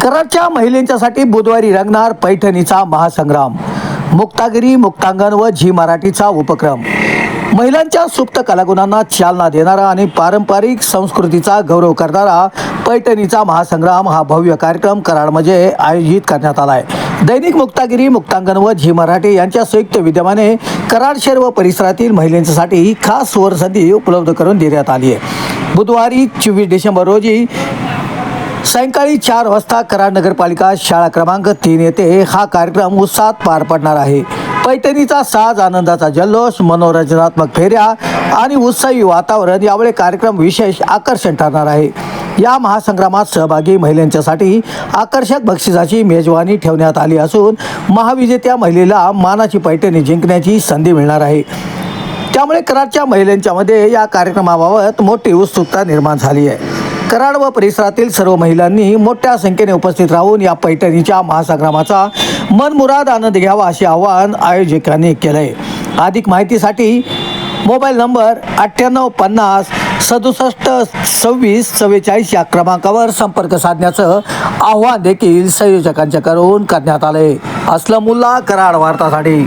कराडच्या महिलांच्यासाठी बुधवारी रंगणार पैठणीचा महासंग्राम. मुक्तागिरी, मुक्तांगण व झी मराठीचा उपक्रम. महिलांच्या सुप्त कलागुणांना चालना देणारा आणि पारंपरिक संस्कृतीचा गौरव करणारा पैठणीचा महासंग्राम हा भव्य कार्यक्रम कराडमध्ये आयोजित करण्यात आला आहे. दैनिक मुक्तागिरी, मुक्तांगण व झी मराठी यांच्या संयुक्त विद्यमाने कराड शहर व परिसरातील महिलांसाठी खास सुवर्णसंधी उपलब्ध करून देण्यात आली आहे. बुधवारी 24 डिसेंबर रोजी सायंकाळी 4 वाजता कराड नगरपालिका शाळा क्रमांक 3 येथे हा कार्यक्रम उत्साहात पार पडणार आहे. पैठणीचा साज, आनंदाचा जल्लोष, मनोरंजनात्मक फेऱ्या आणि उत्साही वातावरण यावेळी कार्यक्रम विशेष आकर्षण ठरणार आहे. या महासंग्रामात सहभागी महिलांच्यासाठी आकर्षक बक्षिसाची मेजवानी ठेवण्यात आली असून महाविजेत्या महिलेला मानाची पैठणी जिंकण्याची संधी मिळणार आहे. त्यामुळे कराडच्या महिलांच्यामध्ये या कार्यक्रमाबाबत मोठी उत्सुकता निर्माण झाली आहे. कराड व परिसरातील सर्व महिलांनी मोठ्या संख्येने उपस्थित राहून या पैठणीच्या महासंग्रामाचा मनमुराद आनंद घ्यावा असे आवाहन आयोजकांनी केलं आहे. अधिक माहितीसाठी मोबाईल नंबर 9850 67 26 44 या क्रमांकावर संपर्क साधण्याचं आवाहन देखील संयोजकांच्याकडून करण्यात आलं आहे. असलमुल्ला, कराड वार्तासाठी.